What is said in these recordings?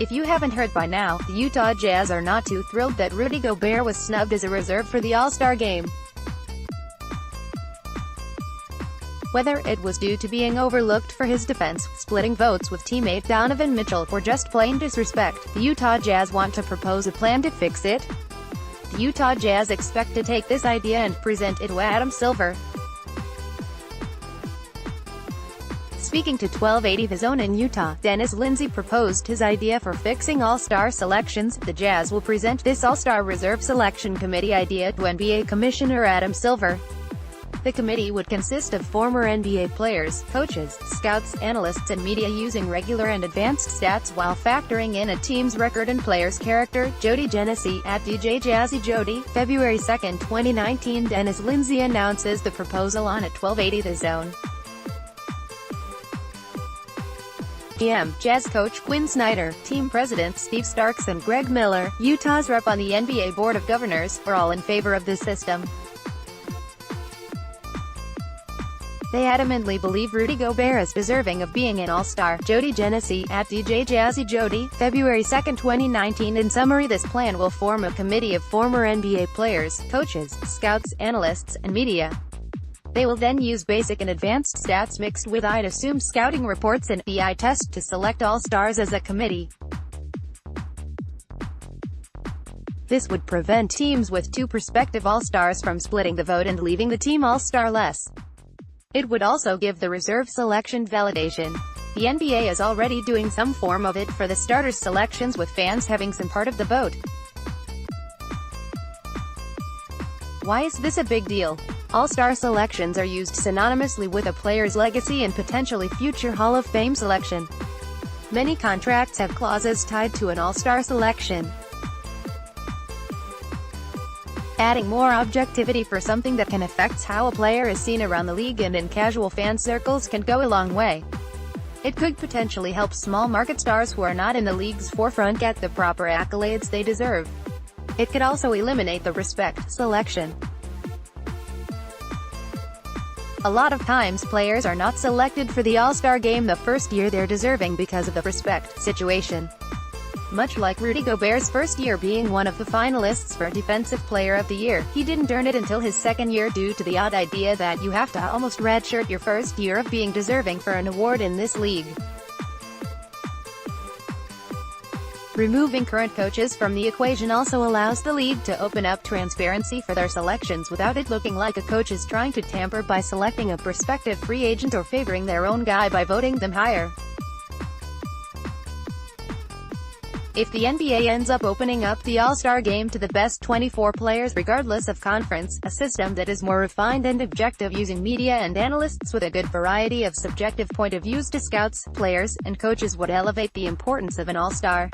If you haven't heard by now, the Utah Jazz are not too thrilled that Rudy Gobert was snubbed as a reserve for the All-Star game. Whether it was due to being overlooked for his defense, splitting votes with teammate Donovan Mitchell, or just plain disrespect, the Utah Jazz want to propose a plan to fix it. The Utah Jazz expect to take this idea and present it to Adam Silver. Speaking to 1280 The Zone in Utah, Lindsey proposed his idea for fixing All-Star selections. The Jazz will present this All-Star Reserve Selection Committee idea to NBA Commissioner Adam Silver. The committee would consist of former NBA players, coaches, scouts, analysts and media using regular and advanced stats while factoring in a team's record and player's character. Jody Genesee, at DJ Jazzy Jody, February 2, 2019. Lindsey announces the proposal on at 1280 The Zone. Jazz coach Quinn Snyder, team presidents Steve Starks and Greg Miller, Utah's rep on the NBA Board of Governors, are all in favor of this system. They adamantly believe Rudy Gobert is deserving of being an All-Star. Jody Genesee, at DJ Jazzy Jody, February 2, 2019. In summary, this plan will form a committee of former NBA players, coaches, scouts, analysts, and media. They will then use basic and advanced stats mixed with I'd assume scouting reports and the eye test to select all-stars as a committee. This would prevent teams with two prospective all-stars from splitting the vote and leaving the team all-star-less. It would also give the reserve selection validation. The NBA is already doing some form of it for the starters selections, with fans having some part of the vote. Why is this a big deal? All-Star selections are used synonymously with a player's legacy and potentially future Hall of Fame selection. Many contracts have clauses tied to an All-Star selection. Adding more objectivity for something that can affect how a player is seen around the league and in casual fan circles can go a long way. It could potentially help small-market stars who are not in the league's forefront get the proper accolades they deserve. It could also eliminate the respect selection. A lot of times players are not selected for the All-Star game the first year they're deserving because of the respect situation. Much like Rudy Gobert's first year being one of the finalists for Defensive Player of the Year, he didn't earn it until his second year due to the odd idea that you have to almost redshirt your first year of being deserving for an award in this league. Removing current coaches from the equation also allows the league to open up transparency for their selections without it looking like a coach is trying to tamper by selecting a prospective free agent or favoring their own guy by voting them higher. If the NBA ends up opening up the All-Star game to the best 24 players regardless of conference, a system that is more refined and objective using media and analysts with a good variety of subjective point of views to scouts, players, and coaches would elevate the importance of an All-Star.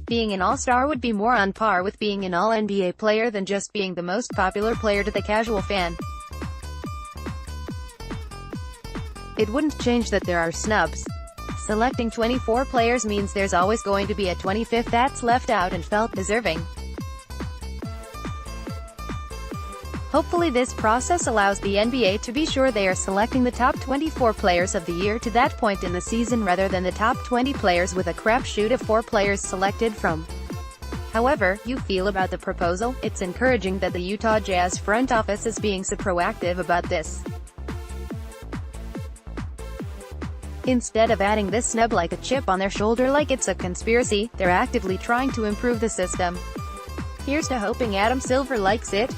Being an All-Star would be more on par with being an All-NBA player than just being the most popular player to the casual fan. It wouldn't change that there are snubs. Selecting 24 players means there's always going to be a 25th that's left out and felt deserving. Hopefully this process allows the NBA to be sure they are selecting the top 24 players of the year to that point in the season rather than the top 20 players with a crapshoot of 4 players selected from. However you feel about the proposal, it's encouraging that the Utah Jazz front office is being so proactive about this. Instead of adding this snub like a chip on their shoulder like it's a conspiracy, they're actively trying to improve the system. Here's to hoping Adam Silver likes it.